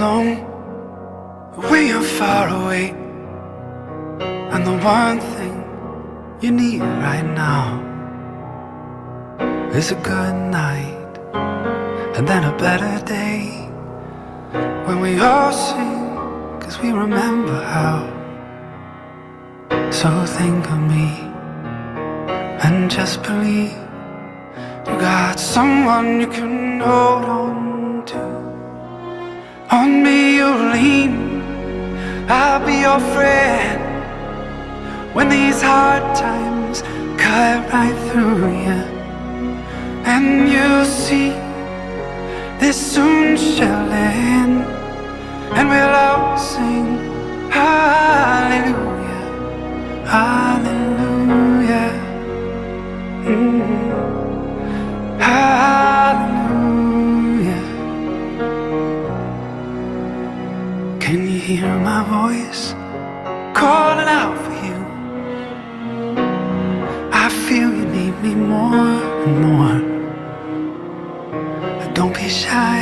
alone when you're far away, and the one thing you need right now is a good night, and then a better day when we all sing, 'cause we remember how. So think of me and just believe you got someone you can hold on to. On me you lean, I'll be your friend when these hard times cut right through you. And you'll see this soon shall end, and we'll all sing hallelujah, hallelujah, hallelujah. Can you hear my voice calling out for you? I feel you need me more and more. Don't be shy,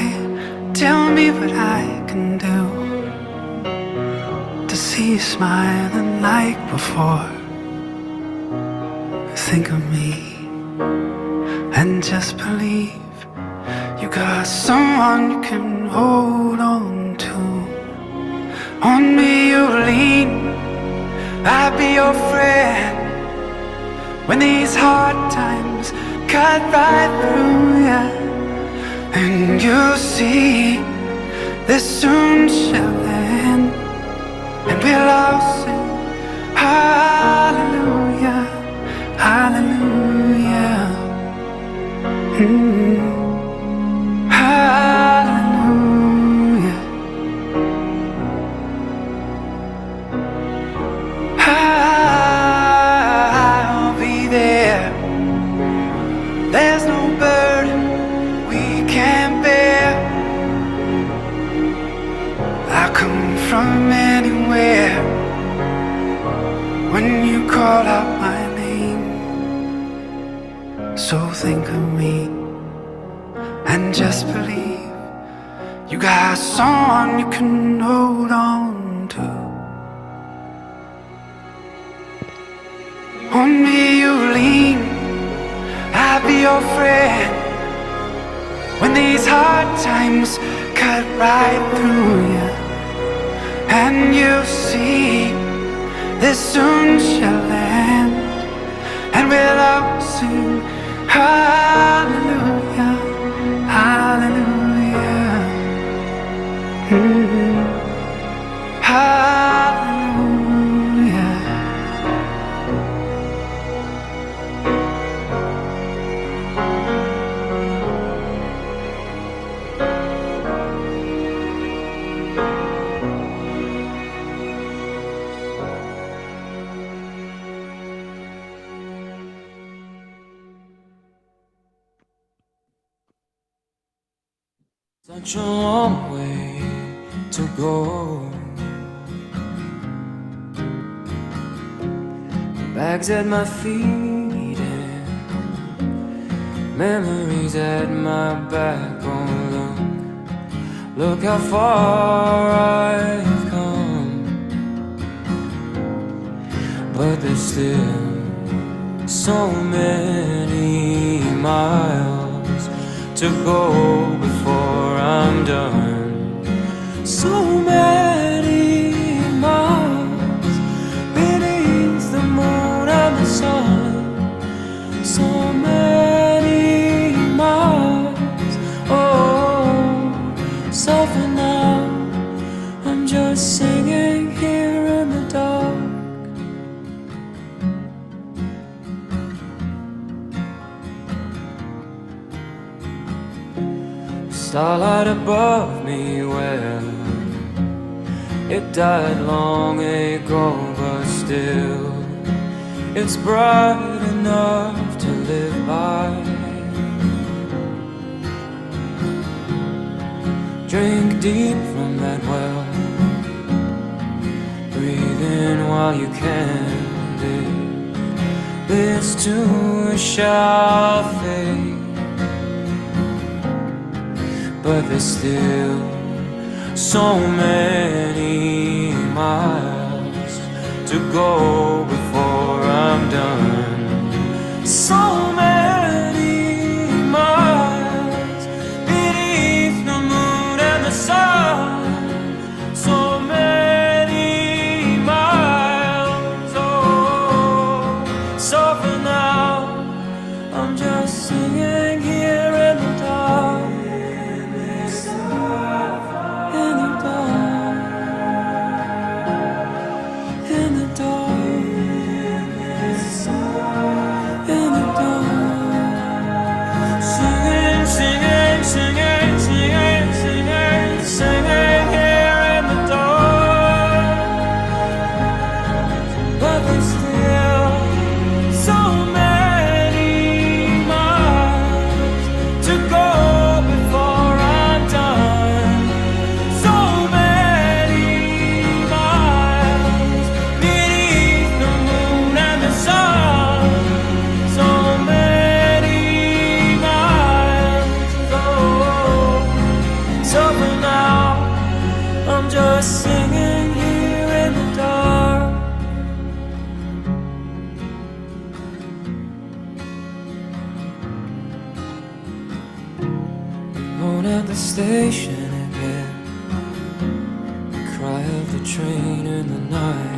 tell me what I can do to see you smiling like before. Think of me and just believe you got someone you can hold on to. On me you lean, I'll be your friend when these hard times cut right through you. And you'll see this soon shall end, and we'll all sing hallelujah, hallelujah, hallelujah, I'll be there. There's no burden we can't bear. I come from anywhere when you call out my name. So think of me and just believe you got someone you can hold on to. On me you lean, I'll be your friend when these hard times cut right through you. And you'll see this soon shall end, and we'll all sing hallelujah, hallelujah, hallelujah. Such a long way to go. Bags at my feet and memories at my back. Oh look how far I've come. But there's still so many miles to go before I'm done. So many miles beneath the moon and the sun. So many miles, oh, so for now I'm just singing here in the dark. Starlight above me, well, it died long ago, but still it's bright enough to live by. Drink deep from that well, breathe in while you can. This too shall fade, but there's still So many miles to go before I'm done. So many miles beneath the moon and the sun. So many miles, oh. So for now, I'm just singing here in the dark. In the dark, in the dark, in the dark, singing, singing, singing, singing, singing, singing here in the dark. But there's still so many miles to go before I'm done. So many miles beneath the moon and the sun. So many miles, oh. So for now, I'm just singing here in the dark. Alone at the station again, the cry of the train in the night.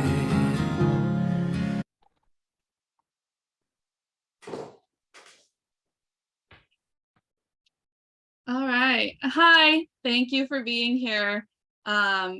All right. Hi, thank you for being here.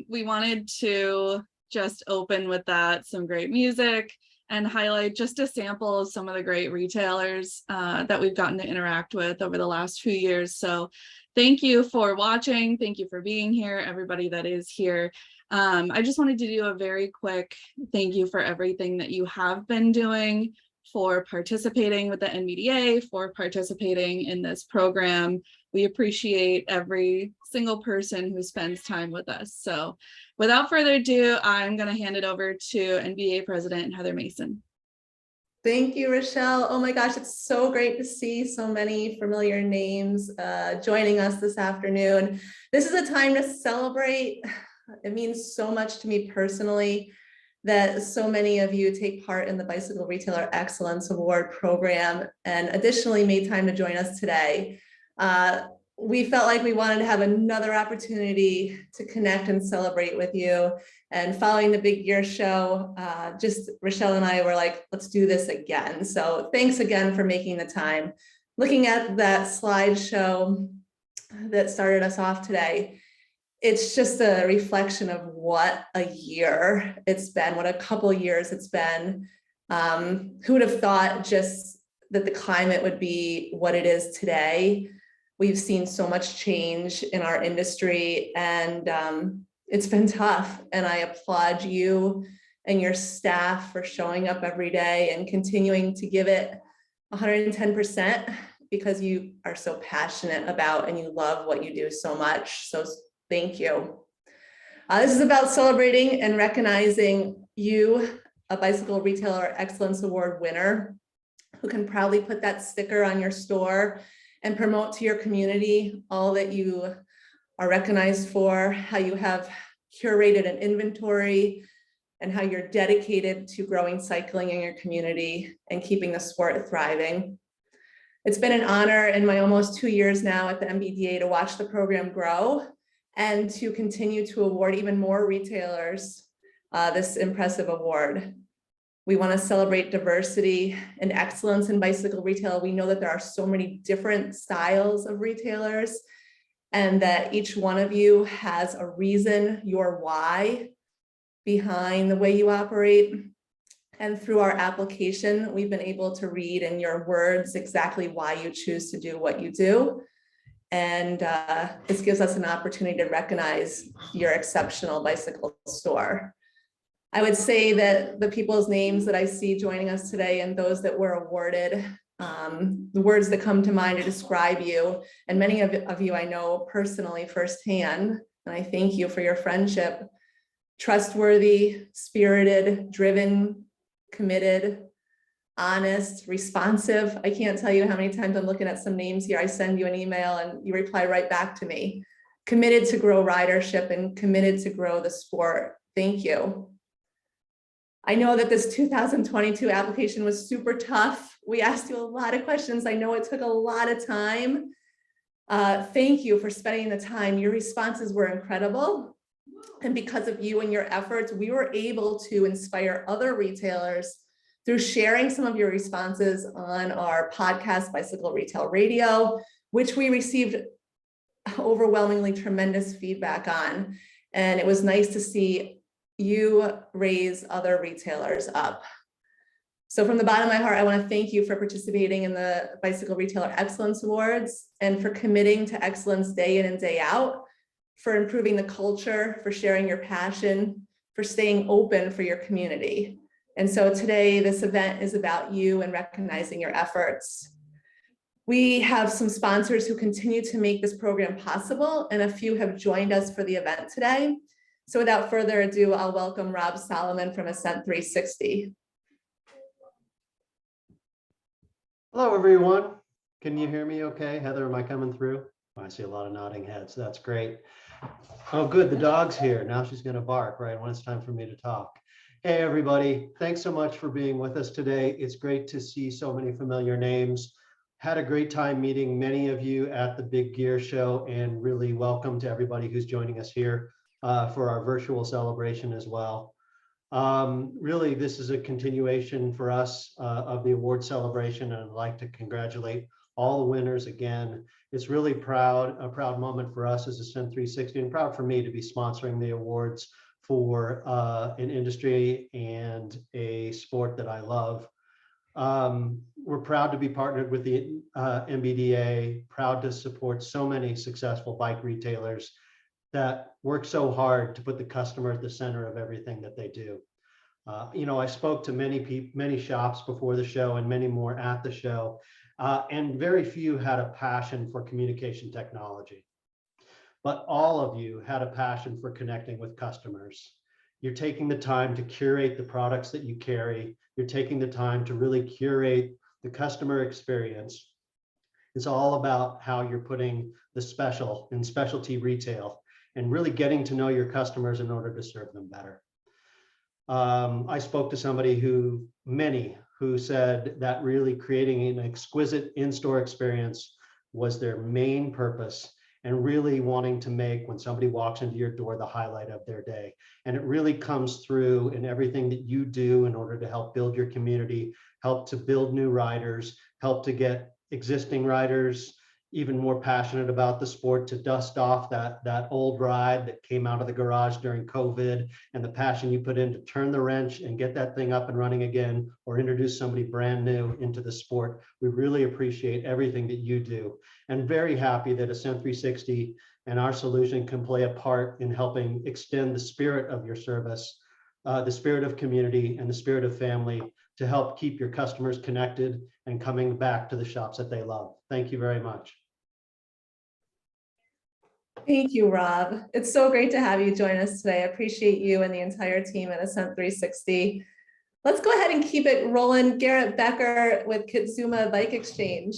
We wanted to just open with that, some great music, and highlight just a sample of some of the great retailers that we've gotten to interact with over the last few years. So thank you for watching. Thank you for being here, everybody that is here. I just wanted to do a very quick thank you for everything that you have been doing, for participating with the NBDA, for participating in this program. We appreciate every single person who spends time with us. So without further ado, I'm going to hand it over to NBA President Heather Mason. Thank you, Rochelle. Oh my gosh, it's so great to see so many familiar names joining us this afternoon. This is a time to celebrate. It means so much to me personally that so many of you take part in the Bicycle Retailer Excellence Award program, and additionally made time to join us today. We felt like we wanted to have another opportunity to connect and celebrate with you. And following the Big Year show, just Rochelle and I were like, let's do this again. So thanks again for making the time. Looking at that slideshow that started us off today, it's just a reflection of what a year it's been, what a couple years it's been. Who would have thought just that the climate would be what it is today? We've seen so much change in our industry, and it's been tough. And I applaud you and your staff for showing up every day and continuing to give it 110%, because you are so passionate about and you love what you do so much. So thank you. This is about celebrating and recognizing you, a Bicycle Retailer Excellence Award winner, who can proudly put that sticker on your store and promote to your community all that you are recognized for, how you have curated an inventory, and how you're dedicated to growing cycling in your community and keeping the sport thriving. It's been an honor in my almost 2 years now at the MBDA to watch the program grow and to continue to award even more retailers this impressive award. We want to celebrate diversity and excellence in bicycle retail. We know that there are so many different styles of retailers, and that each one of you has a reason, your why, behind the way you operate. And through our application, we've been able to read in your words exactly why you choose to do what you do. And this gives us an opportunity to recognize your exceptional bicycle store. I would say that the people's names that I see joining us today and those that were awarded, the words that come to mind to describe you, and many of you I know personally firsthand, and I thank you for your friendship: trustworthy, spirited, driven, committed, honest, responsive. I can't tell you how many times I'm looking at some names here. I send you an email and you reply right back to me. committed to grow ridership and committed to grow the sport. Thank you. I know that this 2022 application was super tough. We asked you a lot of questions. I know it took a lot of time. Thank you for spending the time. Your responses were incredible. And because of you and your efforts, we were able to inspire other retailers through sharing some of your responses on our podcast, Bicycle Retail Radio, which we received overwhelmingly tremendous feedback on. And it was nice to see you raise other retailers up. So from the bottom of my heart, I want to thank you for participating in the Bicycle Retailer Excellence Awards and for committing to excellence day in and day out, for improving the culture, for sharing your passion, for staying open for your community. And so today, this event is about you and recognizing your efforts. We have some sponsors who continue to make this program possible, and a few have joined us for the event today. So without further ado, I'll welcome Rob Solomon from Ascent 360. Hello, everyone. Can you hear me okay? Heather, am I coming through? I see a lot of nodding heads. That's great. Oh, good. The dog's here. Now she's going to bark, right, when it's time for me to talk. Hey, everybody. Thanks so much for being with us today. It's great to see so many familiar names. Had a great time meeting many of you at the Big Gear Show, and really welcome to everybody who's joining us here for our virtual celebration as well. Really, this is a continuation for us of the award celebration, and I'd like to congratulate all the winners again. It's really a proud moment for us as Ascent 360, and proud for me to be sponsoring the awards for an industry and a sport that I love. We're proud to be partnered with the MBDA, proud to support so many successful bike retailers that work so hard to put the customer at the center of everything that they do. You know, I spoke to many shops before the show and many more at the show, and very few had a passion for communication technology. But all of you had a passion for connecting with customers. You're taking the time to curate the products that you carry. You're taking the time to really curate the customer experience. It's all about how you're putting the special in specialty retail and really getting to know your customers in order to serve them better. I spoke to many who said that really creating an exquisite in-store experience was their main purpose, and really wanting to make, when somebody walks into your door, the highlight of their day. And it really comes through in everything that you do in order to help build your community, help to build new riders, help to get existing riders even more passionate about the sport, to dust off that old ride that came out of the garage during COVID, and the passion you put in to turn the wrench and get that thing up and running again, or introduce somebody brand new into the sport. We really appreciate everything that you do, and very happy that Ascent 360 and our solution can play a part in helping extend the spirit of your service, the spirit of community and the spirit of family, to help keep your customers connected and coming back to the shops that they love. Thank you very much. Thank you, Rob. It's so great to have you join us today. I appreciate you and the entire team at Ascent 360. Let's go ahead and keep it rolling. Garrett Becker with Kitsuma Bike Exchange.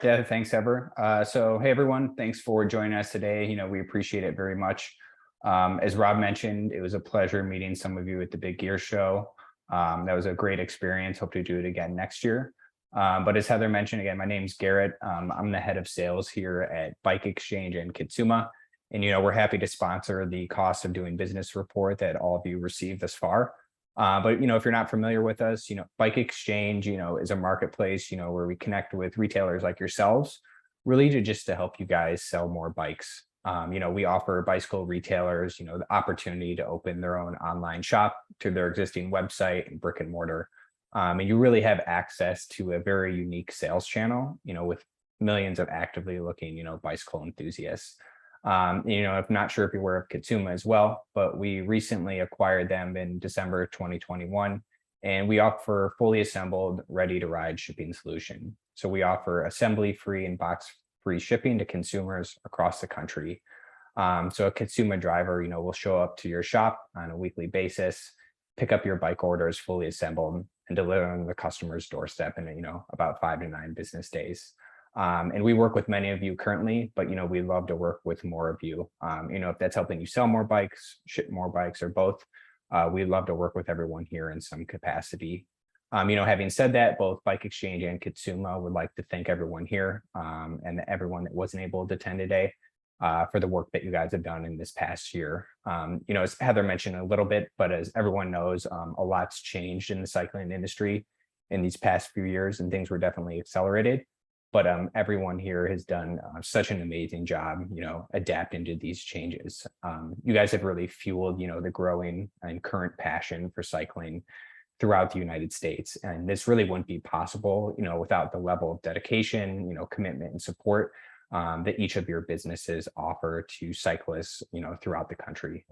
Yeah, thanks, Ever. So, hey, everyone, thanks for joining us today. You know, we appreciate it very much. As Rob mentioned, it was a pleasure meeting some of you at the Big Gear Show. That was a great experience. Hope to do it again next year. But as Heather mentioned, again, my name's Garrett. I'm the head of sales here at Bike Exchange in Kitsuma. And, you know, we're happy to sponsor the cost of doing business report that all of you received thus far. But, you know, if you're not familiar with us, you know, Bike Exchange, you know, is a marketplace, you know, where we connect with retailers like yourselves, really to help you guys sell more bikes. You know, we offer bicycle retailers, you know, the opportunity to open their own online shop to their existing website and brick and mortar. And you really have access to a very unique sales channel, you know, with millions of actively looking, you know, bicycle enthusiasts. You know, I'm not sure if you're aware of Kitsuma as well, but we recently acquired them in December 2021, and we offer fully assembled, ready to ride shipping solution. So we offer assembly free and box free shipping to consumers across the country. So a Kitsuma driver, you know, will show up to your shop on a weekly basis, pick up your bike orders fully assembled, and deliver on the customer's doorstep in, you know, about 5 to 9 business days. And we work with many of you currently, but, we'd love to work with more of you. If that's helping you sell more bikes, ship more bikes, or both, we'd love to work with everyone here in some capacity. Having said that, both Bike Exchange and Katsuma would like to thank everyone here and everyone that wasn't able to attend today for the work that you guys have done in this past year. As Heather mentioned a little bit, but as everyone knows, a lot's changed in the cycling industry in these past few years, and things were definitely accelerated. But everyone here has done such an amazing job, adapting to these changes. You guys have really fueled, the growing and current passion for cycling throughout the United States. And this really wouldn't be possible, without the level of dedication, commitment and support that each of your businesses offer to cyclists, throughout the country.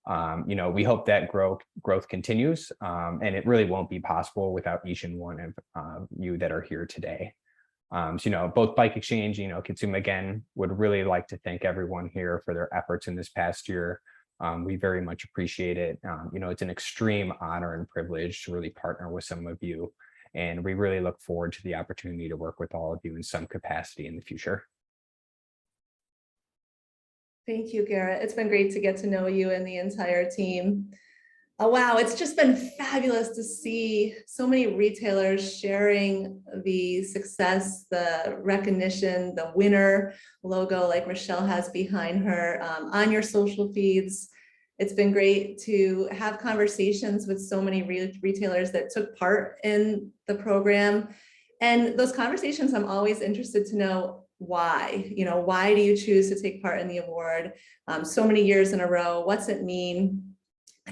We hope that growth continues, and it really won't be possible without each and one of you that are here today. Both Bike Exchange, Katsuma again, would really like to thank everyone here for their efforts in this past year. We very much appreciate it. It's an extreme honor and privilege to really partner with some of you, and we really look forward to the opportunity to work with all of you in some capacity in the future. Thank you, Garrett. It's been great to get to know you and the entire team. Oh, wow, it's just been fabulous to see so many retailers sharing the success, the recognition, the winner logo like Rochelle has behind her on your social feeds. It's been great to have conversations with so many retailers that took part in the program. And those conversations, I'm always interested to know why. Why do you choose to take part in the award so many years in a row? What's it mean?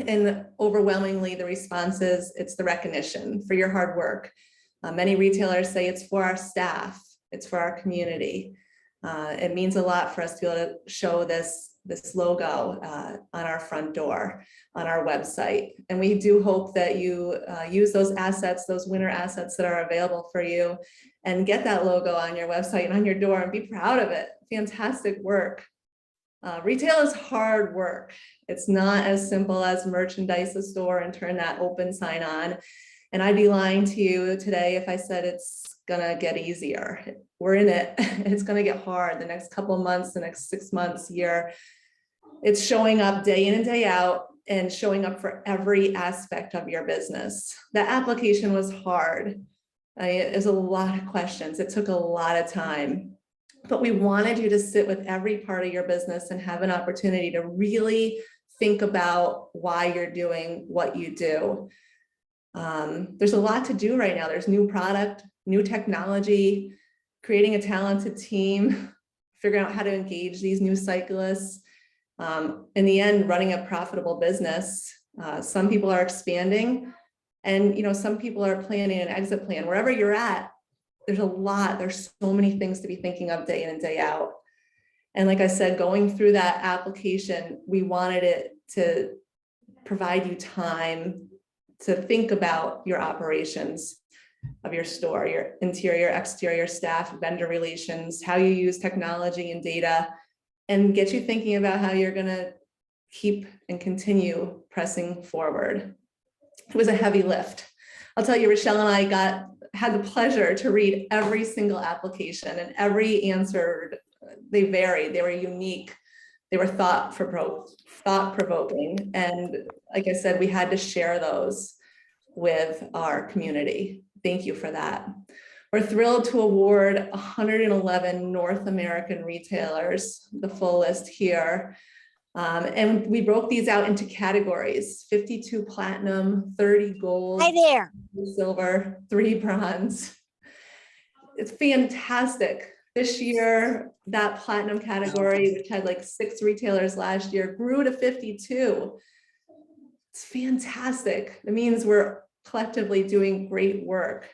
And overwhelmingly, the response is it's the recognition for your hard work. Many retailers say it's for our staff, it's for our community. It means a lot for us to be able to show this logo on our front door, on our website. And we do hope that you use those assets, those winner assets that are available for you, and get that logo on your website and on your door and be proud of it. Fantastic work. Retail is hard work. It's not as simple as merchandise a store and turn that open sign on. And I'd be lying to you today if I said it's gonna get easier. We're in it. It's gonna get hard the next couple of months, the next 6 months, year. It's showing up day in and day out and showing up for every aspect of your business. The application was hard. There's a lot of questions. It took a lot of time. But we wanted you to sit with every part of your business and have an opportunity to really think about why you're doing what you do. There's a lot to do right now. There's new product, new technology, creating a talented team, figuring out how to engage these new cyclists. In the end, running a profitable business. Some people are expanding, and some people are planning an exit plan. Wherever you're at, there's so many things to be thinking of day in and day out. And like I said, going through that application, we wanted it to provide you time to think about your operations of your store, your interior, exterior staff, vendor relations, how you use technology and data, and get you thinking about how you're going to keep and continue pressing forward. It was a heavy lift. I'll tell you, Rochelle and I had the pleasure to read every single application, and every answer, they varied, they were unique, they were thought-provoking. And like I said, we had to share those with our community. Thank you for that. We're thrilled to award 111 North American retailers, the full list here. And we broke these out into categories: 52 platinum, 30 gold, Hi there. Silver, 3 bronze. It's fantastic. This year, that platinum category, which had like 6 retailers last year, grew to 52. It's fantastic. It means we're collectively doing great work.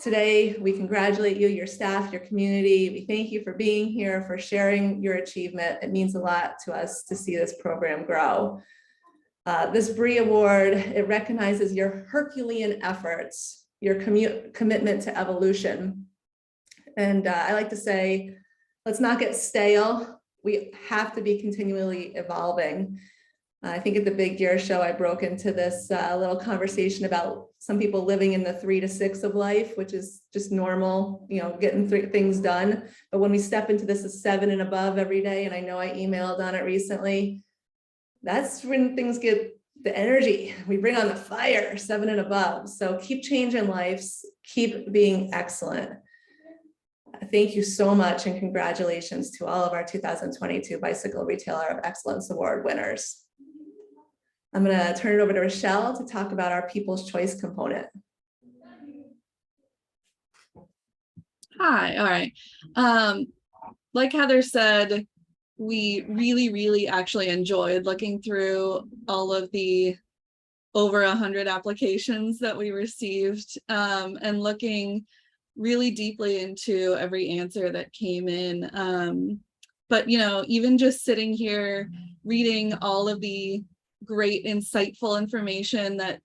Today, we congratulate you, your staff, your community. We thank you for being here, for sharing your achievement. It means a lot to us to see this program grow. This BREA Award, it recognizes your Herculean efforts, your commitment to evolution. And I like to say, let's not get stale. We have to be continually evolving. I think at the Big Gear Show, I broke into this little conversation about some people living in the 3 to 6 of life, which is just normal, you know, getting things done. But when we step into this as 7 and above every day, and I know I emailed on it recently, that's when things get the energy. We bring on the fire, 7 and above. So keep changing lives, keep being excellent. Thank you so much, and congratulations to all of our 2022 Bicycle Retailer of Excellence Award winners. I'm going to turn it over to Rochelle to talk about our People's Choice component. Hi, all right. Like Heather said, we really actually enjoyed looking through all of the over 100 applications that we received, and looking really deeply into every answer that came in. But, you know, even just sitting here reading all of the great, insightful information that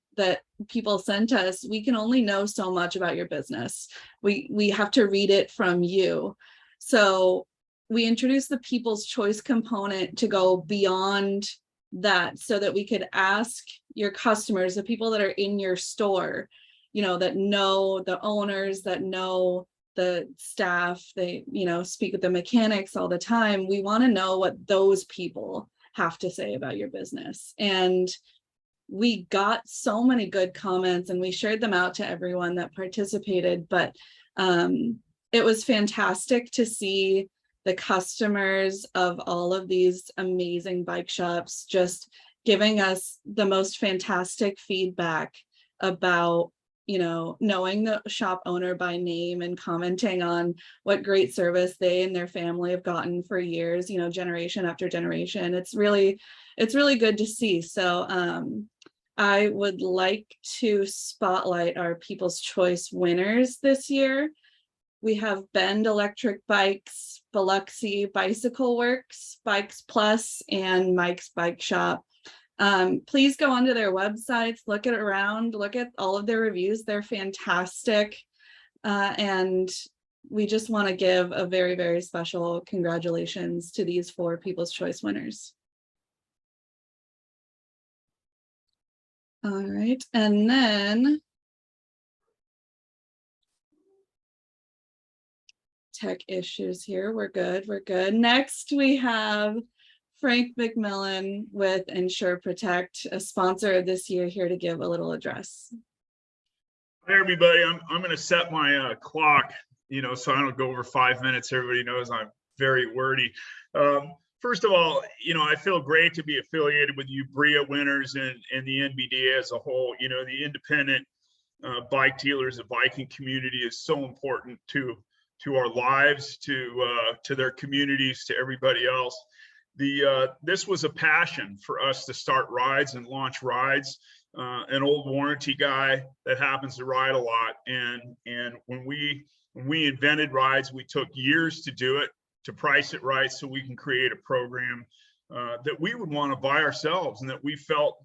people sent us, we can only know so much about your business. We have to read it from you. So we introduced the People's Choice component to go beyond that, so that we could ask your customers, the people that are in your store, you know, that know the owners, that know the staff, they, you know, speak with the mechanics all the time. We want to know what those people have to say about your business. And we got so many good comments, and we shared them out to everyone that participated. But it was fantastic to see the customers of all of these amazing bike shops just giving us the most fantastic feedback about, you know, knowing the shop owner by name and commenting on what great service they and their family have gotten for years, you know, generation after generation. It's really good to see. So I would like to spotlight our People's Choice winners this year. We have Bend Electric Bikes, Biloxi Bicycle Works, Bikes Plus, and Mike's Bike Shop. Please go onto their websites, look at all of their reviews. They're fantastic. And we just want to give a very special congratulations to these 4 People's Choice winners. All right, and then tech issues here. We're good. Next, we have Frank McMillan with Insure Protect, a sponsor of this year, here to give a little address. Hi, everybody. I'm going to set my clock, you know, so I don't go over 5 minutes. Everybody knows I'm very wordy. First of all, you know, I feel great to be affiliated with you BREA winners and the NBDA as a whole. You know, the independent bike dealers, the biking community is so important to our lives, to their communities, to everybody else. This was a passion for us to start rides and launch rides. An old warranty guy that happens to ride a lot, and when we invented rides, we took years to do it, to price it right, so we can create a program that we would want to buy ourselves, and that we felt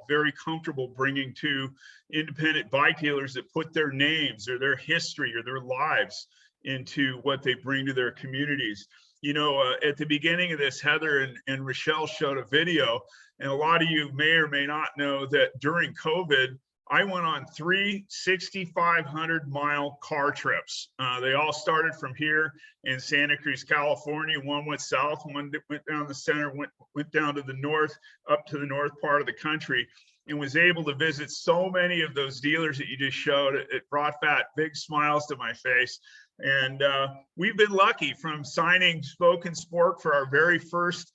very comfortable bringing to independent bike dealers that put their names or their history or their lives into what they bring to their communities. You know, at the beginning of this, Heather and Rochelle showed a video, and a lot of you may or may not know that during COVID, I went on 3 6,500-mile car trips. They all started from here in Santa Cruz, California. One went south, one went down the center, went down to the north, up to the north part of the country, and was able to visit so many of those dealers that you just showed. It brought back big smiles to my face. And we've been lucky, from signing Spoken Sport for our very first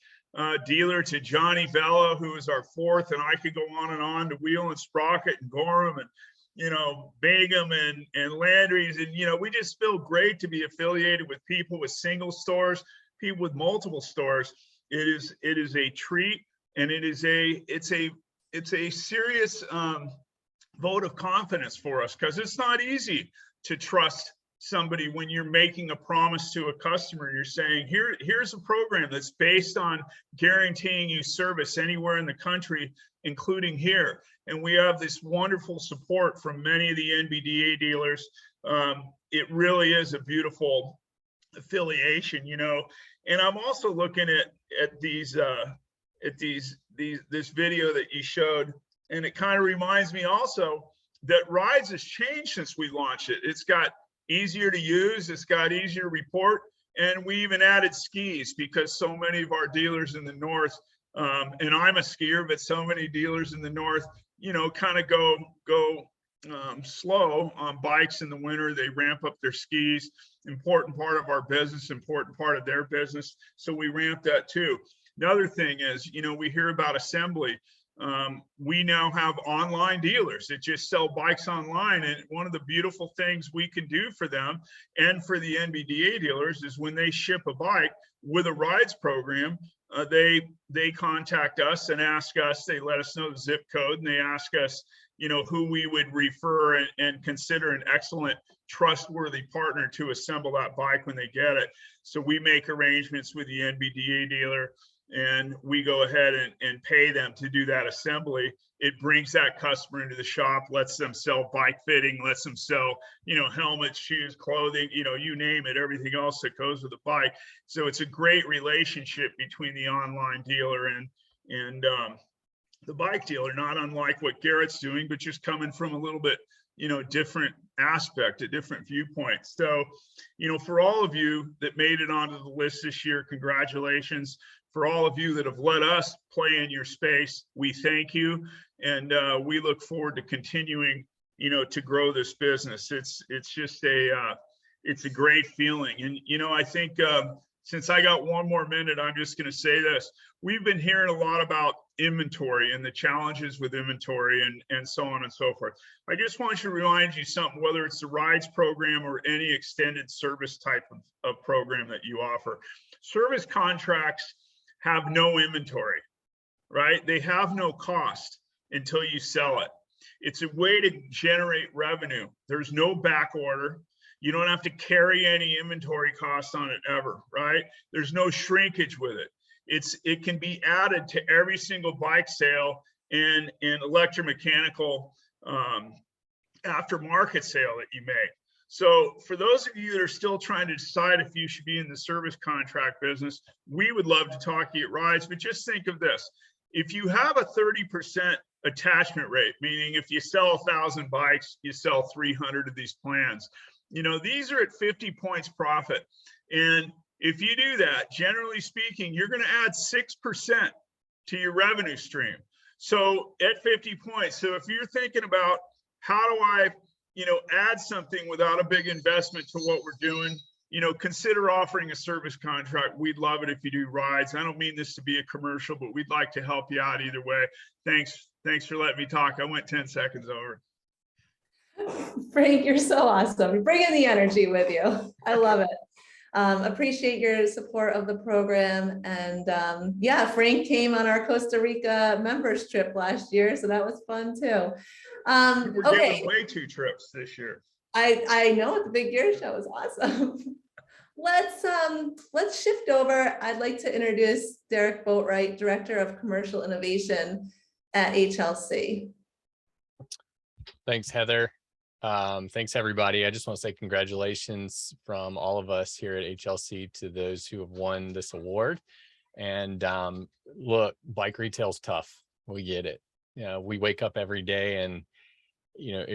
dealer to Johnny Vella, who is our 4th, and I could go on to Wheel and Sprocket and Gorham and, you know, Begum and Landry's. And, you know, we just feel great to be affiliated with people with single stores, people with multiple stores. It is a treat, and it's a serious vote of confidence for us, because it's not easy to trust somebody when you're making a promise to a customer. You're saying, here's a program that's based on guaranteeing you service anywhere in the country, including here. And we have this wonderful support from many of the NBDA dealers. It really is a beautiful affiliation, you know. And I'm also looking at these at this video that you showed, and it kind of reminds me also that Rides has changed since we launched it. It's got easier to use, it's got easier to report, and we even added skis because so many of our dealers in the north, and I'm a skier, but so many dealers in the north, you know, kind of go slow on bikes in the winter. They ramp up their skis. Important part of our business, important part of their business. So we ramp that too. Another thing is, you know, we hear about assembly. We now have online dealers that just sell bikes online. And one of the beautiful things we can do for them and for the NBDA dealers is when they ship a bike with a Rides program, they contact us and ask us, they let us know the zip code, and they ask us, you know, who we would refer and consider an excellent, trustworthy partner to assemble that bike when they get it. So we make arrangements with the NBDA dealer, and we go ahead and pay them to do that assembly. It brings that customer into the shop, lets them sell bike fitting, lets them sell, you know, helmets, shoes, clothing, you know, you name it, everything else that goes with the bike. So it's a great relationship between the online dealer and the bike dealer, not unlike what Garrett's doing, but just coming from a little bit, you know, different aspect, a different viewpoint. So, you know, for all of you that made it onto the list this year, congratulations. For all of you that have let us play in your space, we thank you. And we look forward to continuing, you know, to grow this business. It's just it's a great feeling. And, you know, I think since I got one more minute, I'm just going to say this. We've been hearing a lot about inventory and the challenges with inventory and so on and so forth. I just want to remind you something, whether it's the Rides program or any extended service type of program that you offer. Service contracts have no inventory, right? They have no cost until you sell it. It's a way to generate revenue. There's no back order. You don't have to carry any inventory costs on it ever, right? There's no shrinkage with it. It can be added to every single bike sale and electromechanical aftermarket sale that you make. So for those of you that are still trying to decide if you should be in the service contract business, we would love to talk to you at Rides, but just think of this. If you have a 30% attachment rate, meaning if you sell 1,000 bikes, you sell 300 of these plans. You know, these are at 50 points profit. And if you do that, generally speaking, you're going to add 6% to your revenue stream. So at 50 points. So if you're thinking about how do I, you know, add something without a big investment to what we're doing, you know, consider offering a service contract. We'd love it if you do Rides. I don't mean this to be a commercial, but we'd like to help you out either way. Thanks for letting me talk. I went 10 seconds over. Frank, you're so awesome. You're bringing the energy with you. I love it. Appreciate your support of the program. And yeah, Frank came on our Costa Rica members trip last year, so that was fun too. We're Okay. giving away 2 trips this year. I know the Big Gear Show is awesome. Let's shift over. I'd like to introduce Derek Boatwright, Director of Commercial Innovation at HLC. Thanks, Heather. Thanks, everybody. I just want to say congratulations from all of us here at HLC to those who have won this award. And look, bike retail's tough. We get it. You know, we wake up every day and, you know,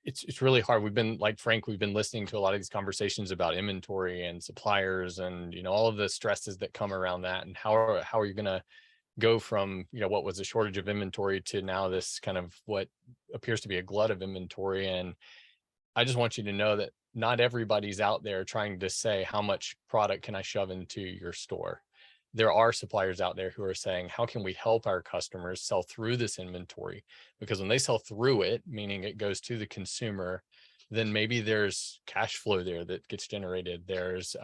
it's really hard. We've been, like Frank, we've been listening to a lot of these conversations about inventory and suppliers and, you know, all of the stresses that come around that. And how are you going to go from, you know, what was a shortage of inventory to now this kind of what appears to be a glut of inventory. And I just want you to know that not everybody's out there trying to say how much product can I shove into your store. There are suppliers out there who are saying, how can we help our customers sell through this inventory? Because when they sell through it, meaning it goes to the consumer, then maybe there's cash flow there that gets generated. There's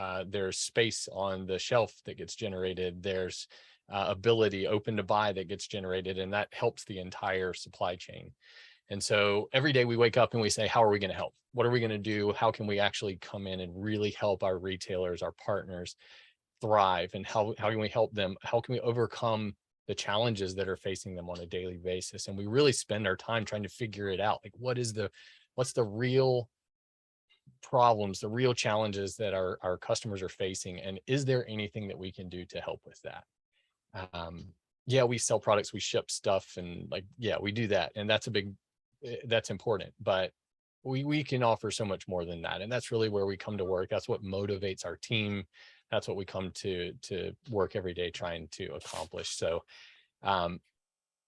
space on the shelf that gets generated. There's ability open to buy that gets generated, and that helps the entire supply chain. And so every day we wake up and we say, how are we going to help? What are we going to do? How can we actually come in and really help our retailers, our partners thrive? And how can we help them? How can we overcome the challenges that are facing them on a daily basis? And we really spend our time trying to figure it out. Like, what's the real problems, the real challenges that our customers are facing? And is there anything that we can do to help with that? yeah, we sell products, we ship stuff, and like, yeah, we do that. And that's important, but we can offer so much more than that. And that's really where we come to work. That's what motivates our team. That's what we come to work every day trying to accomplish. So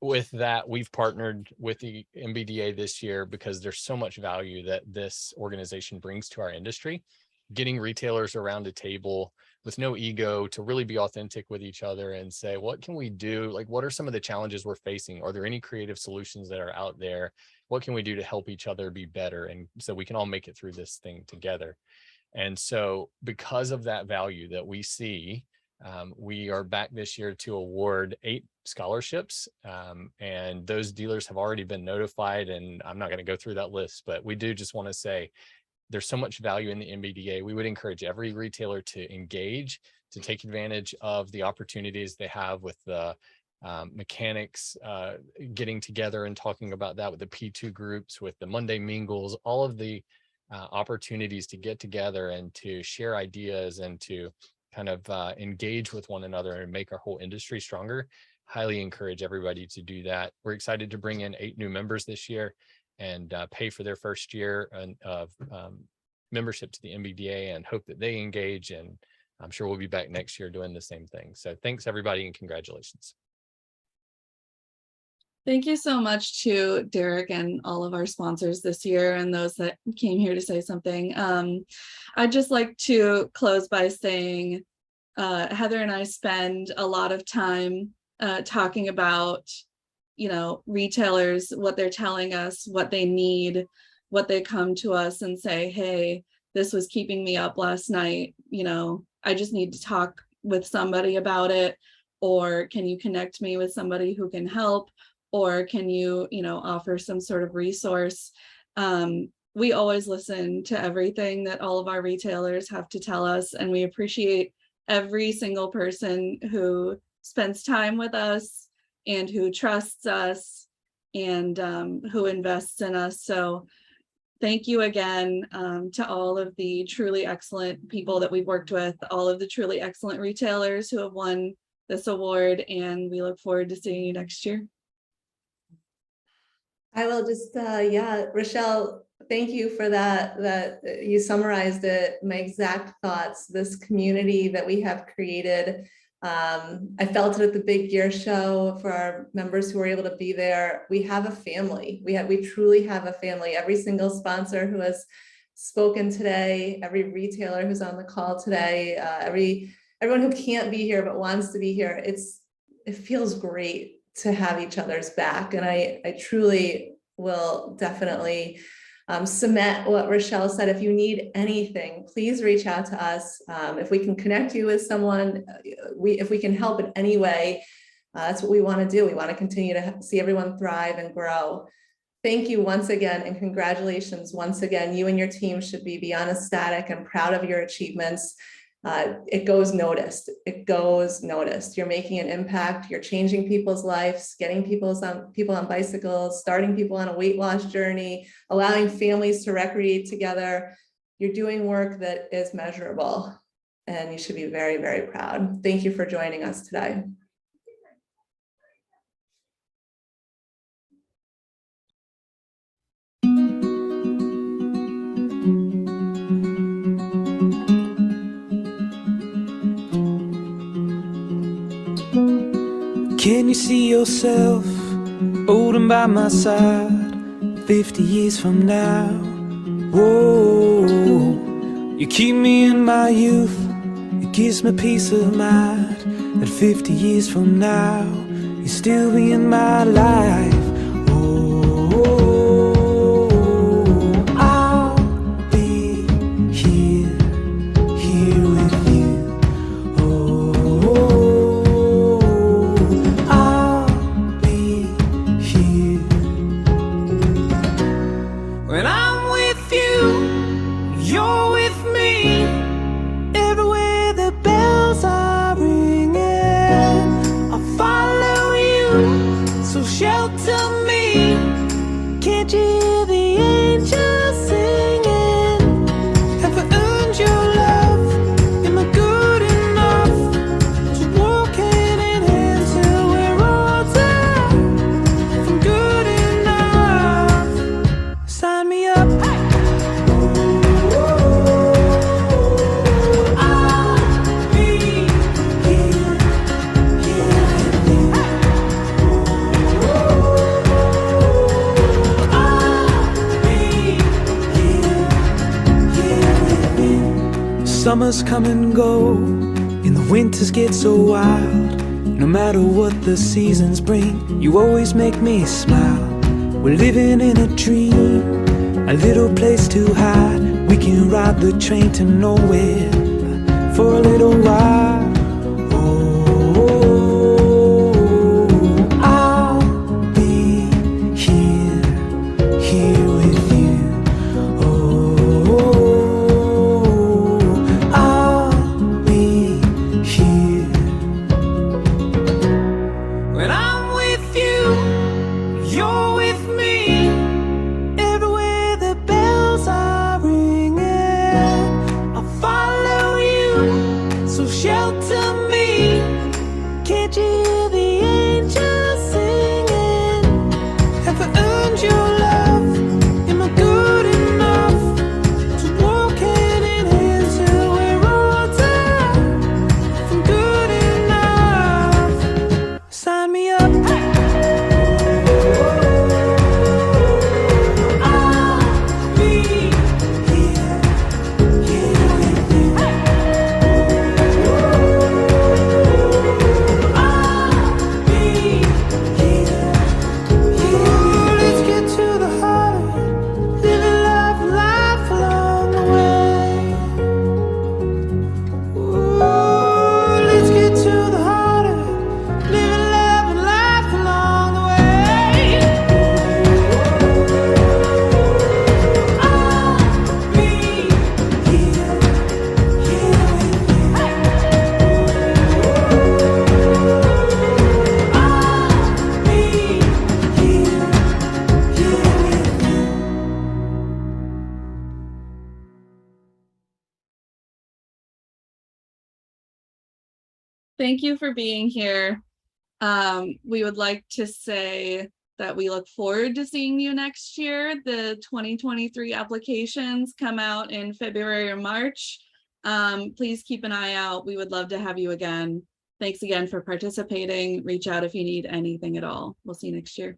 with that, we've partnered with the MBDA this year because there's so much value that this organization brings to our industry, getting retailers around a table with no ego to really be authentic with each other and say, what can we do? Like, what are some of the challenges we're facing? Are there any creative solutions that are out there? What can we do to help each other be better? And so we can all make it through this thing together. And so because of that value that we see, we are back this year to award 8 scholarships, and those dealers have already been notified. And I'm not going to go through that list, but we do just want to say there's so much value in the MBDA. We would encourage every retailer to engage, to take advantage of the opportunities they have with the mechanics getting together and talking about that, with the P2 groups, with the Monday mingles, all of the opportunities to get together and to share ideas and to kind of engage with one another and make our whole industry stronger. Highly encourage everybody to do that. We're excited to bring in 8 new members this year and pay for their first year of membership to the MBDA, and hope that they engage. And I'm sure we'll be back next year doing the same thing. So thanks everybody, and congratulations. Thank you so much to Derek and all of our sponsors this year and those that came here to say something. I'd just like to close by saying Heather and I spend a lot of time talking about, you know, retailers, what they're telling us, what they need, what they come to us and say, hey, this was keeping me up last night. You know, I just need to talk with somebody about it. Or can you connect me with somebody who can help? Or can you, you know, offer some sort of resource? We always listen to everything that all of our retailers have to tell us, and we appreciate every single person who spends time with us and who trusts us and who invests in us. So thank you again to all of the truly excellent people that we've worked with, all of the truly excellent retailers who have won this award, and we look forward to seeing you next year. I will just, yeah, Rochelle, thank you for that you summarized it, my exact thoughts. This community that we have created, I felt it at the Big Gear Show. For our members who were able to be there, we have a family. We truly have a family. Every single sponsor who has spoken today, every retailer who's on the call today, everyone who can't be here but wants to be here. It feels great to have each other's back. And I truly will definitely cement what Rochelle said. If you need anything, please reach out to us. If we can connect you with someone, if we can help in any way, that's what we want to do. We want to continue to see everyone thrive and grow. Thank you once again, and congratulations once again. You and your team should be beyond ecstatic and proud of your achievements. It goes noticed. It goes noticed. You're making an impact. You're changing people's lives, getting people on bicycles, starting people on a weight loss journey, allowing families to recreate together. You're doing work that is measurable, and you should be very, very proud. Thank you for joining us today. Can you see yourself holding by my side 50 years from now? Whoa, you keep me in my youth, it gives me peace of mind. That 50 years from now, you'll still be in my life. I'll be here with you. When I'm with you, you're with me. Everywhere the bells are ringing, I'll follow you, so shelter me. Can't you hear the angels singing? Have I earned your love? Am I good enough to walk hand in hand till we're old? Summers come and go, and the winters get so wild. No matter what the seasons bring, you always make me smile. We're living in a dream, a little place to hide. We can ride the train to nowhere for a little while. I'll be here, here with you. I'll be here. When I'm with you, you're with me. Everywhere the bells are ringing, I'll follow you, so shelter me. Can't you hear the angels singing? Have I earned your love? Am I good enough to walk hand in hand till we're older? If I'm good enough, sign me up. I'll be here, here with you. I'll be here, here. Let's get to the heart, living life along the way. Let's get to the heart, living life along the way. I'll be here, here with you. I'll be here, here with you. Thank you for being here. We would like to say that we look forward to seeing you next year. The 2023 applications come out in February or March. Please keep an eye out. We would love to have you again. Thanks again for participating. Reach out if you need anything at all. We'll see you next year.